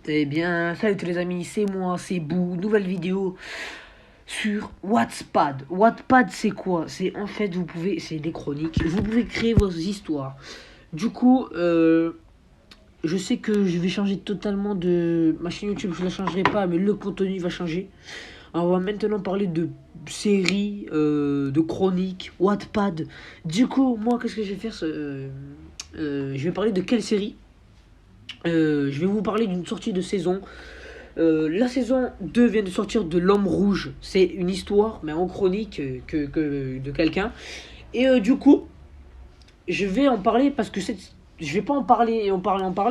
Eh bien, salut tous les amis, c'est moi, c'est Bou, nouvelle vidéo sur Wattpad. Wattpad, c'est quoi? C'est en fait, c'est des chroniques, vous pouvez créer vos histoires. Du coup, je sais que je vais changer totalement de ma chaîne YouTube, je la changerai pas, mais le contenu va changer. On va maintenant parler de séries, de chroniques, Wattpad. Du coup, moi, qu'est-ce que je vais faire? Je vais parler de quelle série? Je vais vous parler d'une sortie de saison. La saison 2 vient de sortir de L'Homme Rouge. C'est une histoire, mais en chronique de quelqu'un. Et du coup, je vais en parler parce que je vais pas en parler,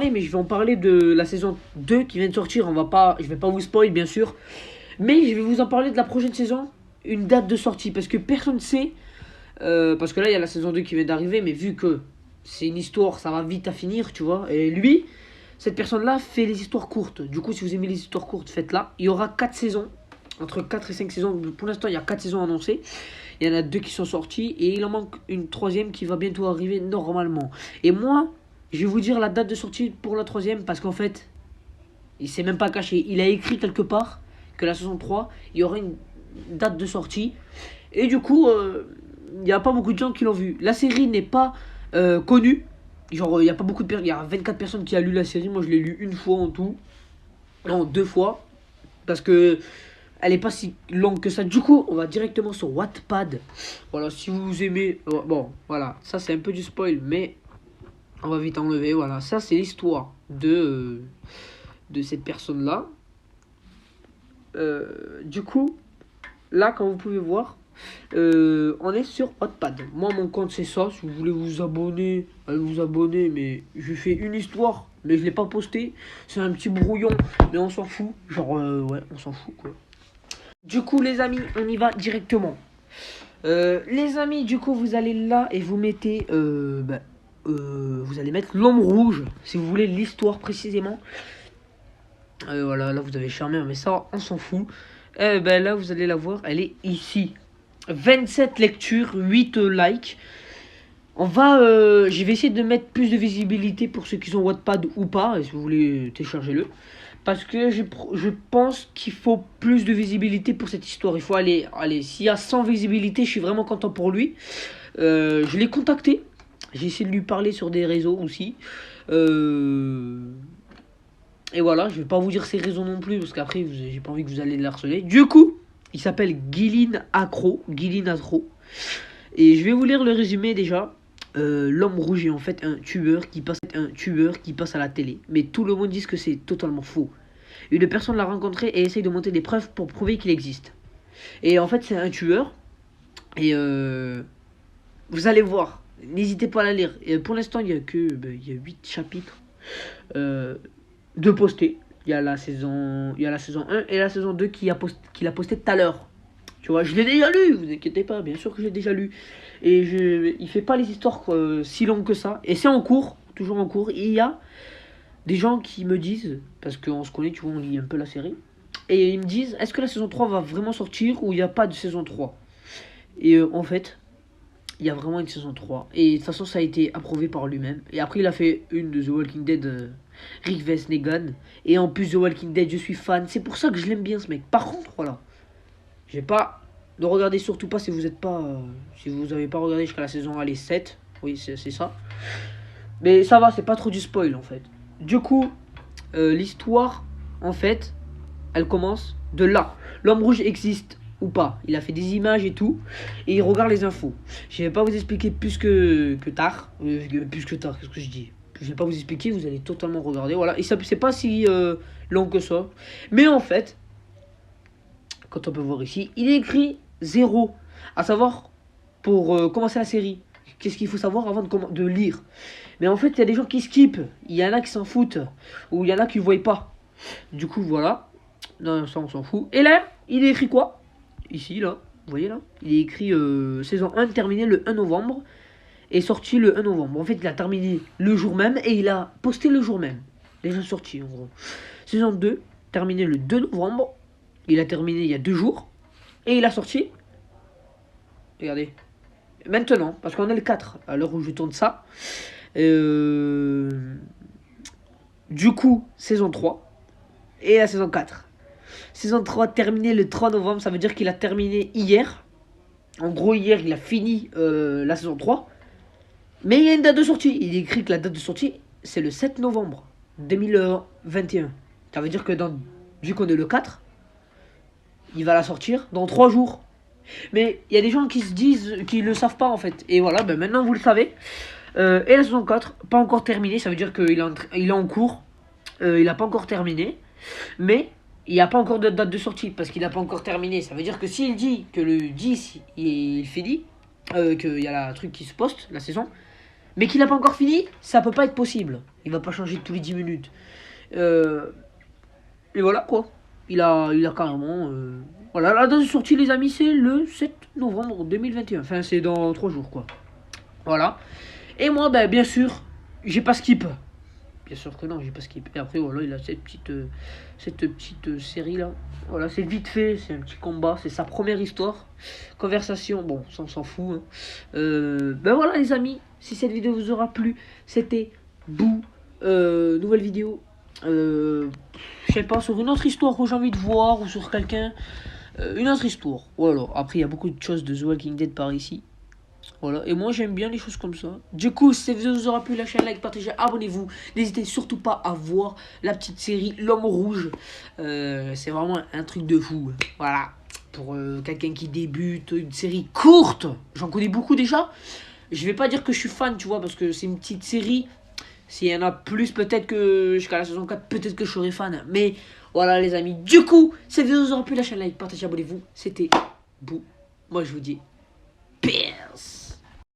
mais je vais en parler de la saison 2 qui vient de sortir. Je vais pas vous spoil, bien sûr. Mais je vais vous en parler de la prochaine saison, une date de sortie. Parce que personne ne sait. Parce que là, il y a la saison 2 qui vient d'arriver, mais vu que c'est une histoire, ça va vite à finir, tu vois. Et lui, cette personne-là fait les histoires courtes. Du coup, si vous aimez les histoires courtes, faites-la. Il y aura 4 saisons. Entre 4 et 5 saisons. Pour l'instant, il y a 4 saisons annoncées. Il y en a 2 qui sont sorties. Et il en manque une troisième qui va bientôt arriver normalement. Et moi, je vais vous dire la date de sortie pour la troisième. Parce qu'en fait, il s'est même pas caché. Il a écrit quelque part que la saison 3, il y aura une date de sortie. Et du coup, il n'y a pas beaucoup de gens qui l'ont vu. La série n'est pas connue. Genre, il y a pas beaucoup de personnes. Il y a 24 personnes qui a lu la série. Moi, je l'ai lu une fois en tout. Non, 2 fois. Parce que elle est pas si longue que ça. Du coup, on va directement sur Wattpad. Voilà, si vous aimez. Bon, voilà. Ça, c'est un peu du spoil. Mais on va vite enlever. Voilà, ça, c'est l'histoire de cette personne-là. Du coup, là, comme vous pouvez voir, on est sur Wattpad. Moi, mon compte, c'est ça. Si vous voulez vous abonner, allez vous abonner. Mais je fais une histoire, mais je l'ai pas posté. C'est un petit brouillon, mais on s'en fout. Genre, ouais, on s'en fout, quoi. Du coup, les amis, on y va directement. Les amis, du coup, vous allez là et vous mettez... vous allez mettre L'Homme Rouge, si vous voulez l'histoire précisément. Voilà, là, vous avez charmé, mais ça, on s'en fout. Là, vous allez la voir, elle est ici. 27 lectures, 8 likes. Je vais essayer de mettre plus de visibilité pour ceux qui ont Wattpad ou pas. Et si vous voulez, téléchargez-le. Parce que je pense qu'il faut plus de visibilité pour cette histoire. Il faut aller, s'il y a 100 visibilité, je suis vraiment content pour lui. Je l'ai contacté. J'ai essayé de lui parler sur des réseaux aussi. Et voilà, je vais pas vous dire ses raisons non plus, parce qu'après, j'ai pas envie que vous allez le harceler. Du coup, il s'appelle Guilin Acro. Et je vais vous lire le résumé déjà. L'Homme Rouge est en fait un tueur qui passe à la télé. Mais tout le monde dit que c'est totalement faux. Une personne l'a rencontré et essaye de monter des preuves pour prouver qu'il existe. Et en fait, c'est un tueur. Et vous allez voir. N'hésitez pas à la lire. Et pour l'instant, il y a 8 chapitres de postés. Il y a la saison 1 et la saison 2 qu'il a posté tout à l'heure. Tu vois, je l'ai déjà lu, vous inquiétez pas, bien sûr que je l'ai déjà lu. Et il fait pas les histoires si longues que ça. Et c'est en cours, toujours en cours. Et il y a des gens qui me disent, parce qu'on se connaît, tu vois, on lit un peu la série. Et ils me disent, est-ce que la saison 3 va vraiment sortir ou il n'y a pas de saison 3? Et en fait, il y a vraiment une saison 3. Et de toute façon, ça a été approuvé par lui-même. Et après, il a fait une de The Walking Dead, Rick Negan. Et en plus, The Walking Dead, je suis fan. C'est pour ça que je l'aime bien, ce mec. Par contre, voilà. J'ai pas... Ne regardez surtout pas si vous êtes pas... si vous avez pas regardé jusqu'à la saison 7. Oui, c'est ça. Mais ça va, c'est pas trop du spoil, en fait. Du coup, l'histoire, en fait, elle commence de là. L'Homme Rouge existe ou pas. Il a fait des images et tout. Et il regarde les infos. Je vais pas vous expliquer plus que tard. Plus que tard, qu'est-ce que je dis? Je vais pas vous expliquer, vous allez totalement regarder. Voilà. Et ça, c'est pas si long que ça. Mais en fait, quand on peut voir ici, il est écrit 0. À savoir, pour commencer la série, qu'est-ce qu'il faut savoir avant de lire. Mais en fait, il y a des gens qui skippent. Il y en a qui s'en foutent. Ou il y en a qui ne voient pas. Du coup, voilà. Non, ça, on s'en fout. Et là, il est écrit quoi? Ici, là. Vous voyez, là? Il est écrit saison 1 terminée le 1 novembre. Et sorti le 1 novembre. En fait, il a terminé le jour même. Et il a posté le jour même. Déjà sorti, en gros. Saison 2, terminée le 2 novembre. Il a terminé il y a 2 jours. Et il a sorti. Regardez. Maintenant, parce qu'on est le 4, à l'heure où je tourne ça. Du coup, saison 3. Et la saison 4. Saison 3 terminée le 3 novembre, ça veut dire qu'il a terminé hier. En gros, hier, il a fini la saison 3. Mais il y a une date de sortie. Il est écrit que la date de sortie, c'est le 7 novembre 2021. Ça veut dire que vu qu'on est le 4, il va la sortir dans 3 jours. Mais il y a des gens qui se disent qu'ils le savent pas en fait. Et voilà, ben maintenant vous le savez. Et la saison 4, pas encore terminée. Ça veut dire qu'il est en cours. Il n'a pas encore terminé. Mais il n'y a pas encore de date de sortie parce qu'il n'a pas encore terminé. Ça veut dire que s'il dit que le 10 il finit, qu'il y a la truc qui se poste, la saison, mais qu'il n'a pas encore fini, ça peut pas être possible. Il va pas changer tous les 10 minutes. Et voilà quoi. Il a carrément. Voilà, la date de sortie, les amis, c'est le 7 novembre 2021. Enfin, c'est dans 3 jours quoi. Voilà. Et moi, ben, bien sûr, j'ai pas skip. Bien sûr que non, j'ai pas skip. Et après, voilà, il a cette petite série là. Voilà, c'est vite fait, c'est un petit combat, c'est sa première histoire. Conversation, bon, ça on s'en fout. Hein. Ben voilà, les amis, si cette vidéo vous aura plu, c'était Bou. Nouvelle vidéo. Je sais pas, sur une autre histoire que j'ai envie de voir ou sur quelqu'un. Une autre histoire. Voilà, après, il y a beaucoup de choses de The Walking Dead par ici. Voilà, et moi j'aime bien les choses comme ça. Du coup, si cette vidéo vous aura plu, lâchez un like, partagez, abonnez-vous. N'hésitez surtout pas à voir la petite série L'Homme Rouge. C'est vraiment un truc de fou. Voilà, pour quelqu'un qui débute, une série courte. J'en connais beaucoup déjà. Je vais pas dire que je suis fan, tu vois, parce que c'est une petite série. S'il y en a plus, peut-être que jusqu'à la saison 4, peut-être que je serai fan. Mais voilà les amis, du coup, si cette vidéo vous aura plu, lâchez un like, partagez, abonnez-vous. C'était Bou. Moi je vous dis peace.